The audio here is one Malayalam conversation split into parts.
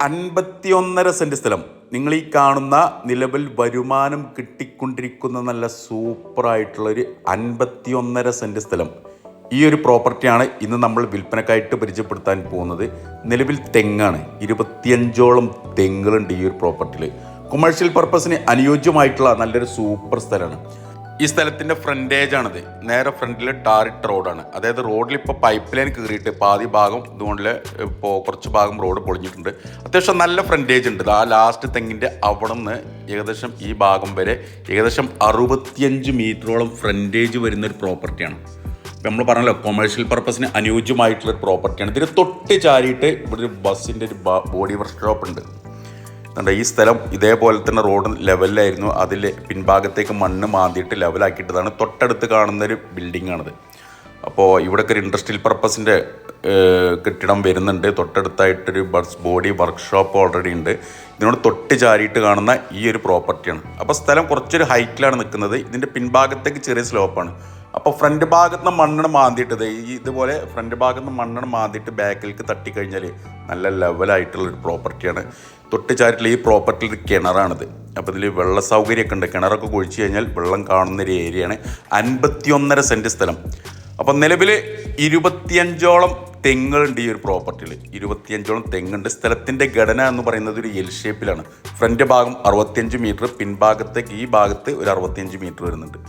51.5 സെൻറ്റ് സ്ഥലം. നിങ്ങൾ ഈ കാണുന്ന നിലവിൽ വരുമാനം കിട്ടിക്കൊണ്ടിരിക്കുന്ന നല്ല സൂപ്പറായിട്ടുള്ളൊരു 51.5 സെൻറ്റ് സ്ഥലം. ഈ ഒരു പ്രോപ്പർട്ടിയാണ് ഇന്ന് നമ്മൾ വിൽപ്പനക്കായിട്ട് പരിചയപ്പെടുത്താൻ പോകുന്നത്. നിലവിൽ തെങ്ങാണ്, 25ഓളം തെങ്ങുകളുണ്ട് ഈ ഒരു പ്രോപ്പർട്ടിയിൽ. കൊമേഴ്ഷ്യൽ പർപ്പസിന് അനുയോജ്യമായിട്ടുള്ള നല്ലൊരു സൂപ്പർ സ്ഥലമാണ്. ഈ സ്ഥലത്തിൻ്റെ ഫ്രണ്ടേജാണിത്. നേരെ ഫ്രണ്ടിൽ ടാറിട്ട റോഡാണ്. അതായത് റോഡിൽ ഇപ്പോൾ പൈപ്പ് ലൈൻ കയറിയിട്ട് പാതി ഭാഗം ഇതുകൊണ്ട് ഇപ്പോൾ കുറച്ച് ഭാഗം റോഡ് പൊളിഞ്ഞിട്ടുണ്ട്. അത്യാവശ്യം നല്ല ഫ്രണ്ടേജ് ഉണ്ട്. ആ ലാസ്റ്റ് തെങ്ങിൻ്റെ അവിടെ നിന്ന് ഏകദേശം ഈ ഭാഗം വരെ ഏകദേശം 65 മീറ്ററോളം ഫ്രണ്ടേജ് വരുന്നൊരു പ്രോപ്പർട്ടിയാണ്. ഇപ്പം നമ്മൾ പറഞ്ഞല്ലോ, കൊമേഴ്ഷ്യൽ പർപ്പസിന് അനുയോജ്യമായിട്ടുള്ളൊരു പ്രോപ്പർട്ടിയാണ്. ഇതിന് തൊട്ട് ചാരിയിട്ട് ഇവിടെ ഒരു ബസ്സിൻ്റെ ഒരു ബോഡി വർക്ക്ഷോപ്പ് ഉണ്ട്. ഈ സ്ഥലം ഇതേപോലെ തന്നെ റോഡ് ലെവലിലായിരുന്നു. അതിൽ പിൻഭാഗത്തേക്ക് മണ്ണ് മാന്തിയിട്ട് ലെവലാക്കിയിട്ടതാണ്. തൊട്ടടുത്ത് കാണുന്നൊരു ബിൽഡിംഗ് ആണിത്. അപ്പോൾ ഇവിടെയൊക്കെ ഒരു ഇൻഡസ്ട്രിയൽ പർപ്പസിൻ്റെ കെട്ടിടം വരുന്നുണ്ട്. തൊട്ടടുത്തായിട്ടൊരു ബോഡി വർക്ക്ഷോപ്പ് ഓൾറെഡി ഉണ്ട്. ഇതിനോട് തൊട്ട് ചാരിയിട്ട് കാണുന്ന ഈ ഒരു പ്രോപ്പർട്ടിയാണ്. അപ്പോൾ സ്ഥലം കുറച്ചൊരു ഹൈറ്റിലാണ് നിൽക്കുന്നത്. ഇതിൻ്റെ പിൻഭാഗത്തേക്ക് ചെറിയ സ്ലോപ്പാണ്. അപ്പോൾ ഫ്രണ്ട് ഭാഗത്ത് നിന്ന് മണ്ണിന് മാന്തിയിട്ടത് ഇതുപോലെ ഫ്രണ്ട് ഭാഗത്ത് നിന്ന് മണ്ണിന് മാന്തിയിട്ട് ബാക്കിലേക്ക് തട്ടിക്കഴിഞ്ഞാൽ നല്ല ലെവലായിട്ടുള്ളൊരു പ്രോപ്പർട്ടിയാണ്. തൊട്ട് ചാരിട്ടുള്ള ഈ പ്രോപ്പർട്ടിയിൽ ഒരു കിണറാണിത്. അപ്പോൾ ഇതിൽ വെള്ള സൗകര്യമൊക്കെ ഉണ്ട്. കിണറൊക്കെ കുഴിച്ച് കഴിഞ്ഞാൽ വെള്ളം കാണുന്നൊരു ഏരിയയാണ്. 51.5 സെൻറ്റ് സ്ഥലം. അപ്പം നിലവിൽ 25ഓളം തെങ്ങുകളുണ്ട് ഈ ഒരു പ്രോപ്പർട്ടിയിൽ. 25ഓളം തെങ്ങുണ്ട്. സ്ഥലത്തിൻ്റെ ഘടന എന്ന് പറയുന്നത് ഒരു എൽ ഷേപ്പിലാണ്. ഫ്രണ്ട് ഭാഗം 65 മീറ്റർ, പിൻഭാഗത്തേക്ക് ഈ ഭാഗത്ത് ഒരു 65 മീറ്റർ വരുന്നുണ്ട്.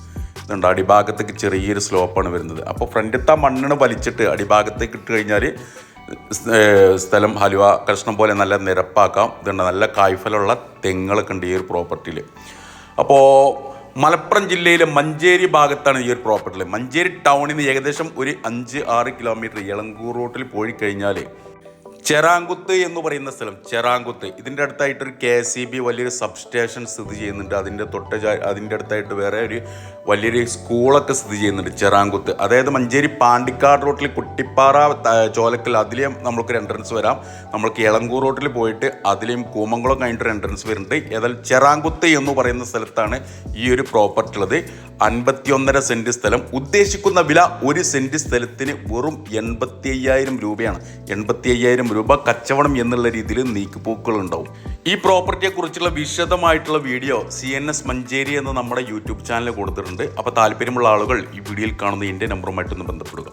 ഇതുണ്ട്, അടിഭാഗത്തേക്ക് ചെറിയൊരു സ്ലോപ്പാണ് വരുന്നത്. അപ്പോൾ ഫ്രണ്ടിലത്തെ മണ്ണിന് വലിച്ചിട്ട് അടിഭാഗത്തേക്ക് ഇട്ട് കഴിഞ്ഞാൽ സ്ഥലം ഹലുവ കഷ്ണം പോലെ നല്ല നിരപ്പാക്കാം. ഇതുണ്ട്, നല്ല കായ്ഫലമുള്ള തെങ്ങുകളൊക്കെ ഉണ്ട് ഈ ഒരു പ്രോപ്പർട്ടിയിൽ. അപ്പോൾ മലപ്പുറം ജില്ലയിലെ മഞ്ചേരി ഭാഗത്താണ് ഈ ഒരു പ്രോപ്പർട്ടിയിൽ. മഞ്ചേരി ടൗണിൽ നിന്ന് ഏകദേശം ഒരു 5-6 കിലോമീറ്റർ എളങ്കൂർ റൂട്ടിൽ പോയി കഴിഞ്ഞാൽ ചെറാങ്കുത്ത് എന്ന് പറയുന്ന സ്ഥലം, ചെറാങ്കുത്ത്, ഇതിൻ്റെ അടുത്തായിട്ടൊരു KCB വലിയൊരു സബ്സ്റ്റേഷൻ സ്ഥിതി ചെയ്യുന്നുണ്ട്. അതിൻ്റെ അടുത്തായിട്ട് വേറെ ഒരു വലിയൊരു സ്കൂളൊക്കെ സ്ഥിതി ചെയ്യുന്നുണ്ട് ചെറാങ്കുത്ത്. അതായത് മഞ്ചേരി പാണ്ടിക്കാട് റോട്ടിൽ കുട്ടിപ്പാറ ചോലക്കൽ അതിലേയും നമുക്കൊരു എൻട്രൻസ് വരാം. നമ്മൾക്ക് എളങ്കൂർ റോട്ടിൽ പോയിട്ട് അതിലേയും കൂമംകുളം കഴിഞ്ഞിട്ടൊരു എൻട്രൻസ് വരുന്നുണ്ട്. ഏതായാലും ചെറാങ്കുത്ത് എന്ന് പറയുന്ന സ്ഥലത്താണ് ഈ ഒരു പ്രോപ്പർട്ടി ഉള്ളത്. 51.5 സെൻറ്റ് സ്ഥലം. ഉദ്ദേശിക്കുന്ന വില ഒരു സെൻറ്റ് സ്ഥലത്തിന് വെറും 85,000 രൂപയാണ്. 85,000 രൂപ കച്ചവടം എന്നുള്ള രീതിയിൽ നീക്കുപോക്കുകളുണ്ടാവും. ഈ പ്രോപ്പർട്ടിയെ കുറിച്ചുള്ള വിശദമായിട്ടുള്ള വീഡിയോ CNS മഞ്ചേരി എന്ന നമ്മുടെ യൂട്യൂബ് ചാനൽ കൊടുത്തിട്ടുണ്ട്. അപ്പോൾ താല്പര്യമുള്ള ആളുകൾ ഈ വീഡിയോയിൽ കാണുന്ന എൻ്റെ നമ്പറുമായിട്ടൊന്ന് ബന്ധപ്പെടുക.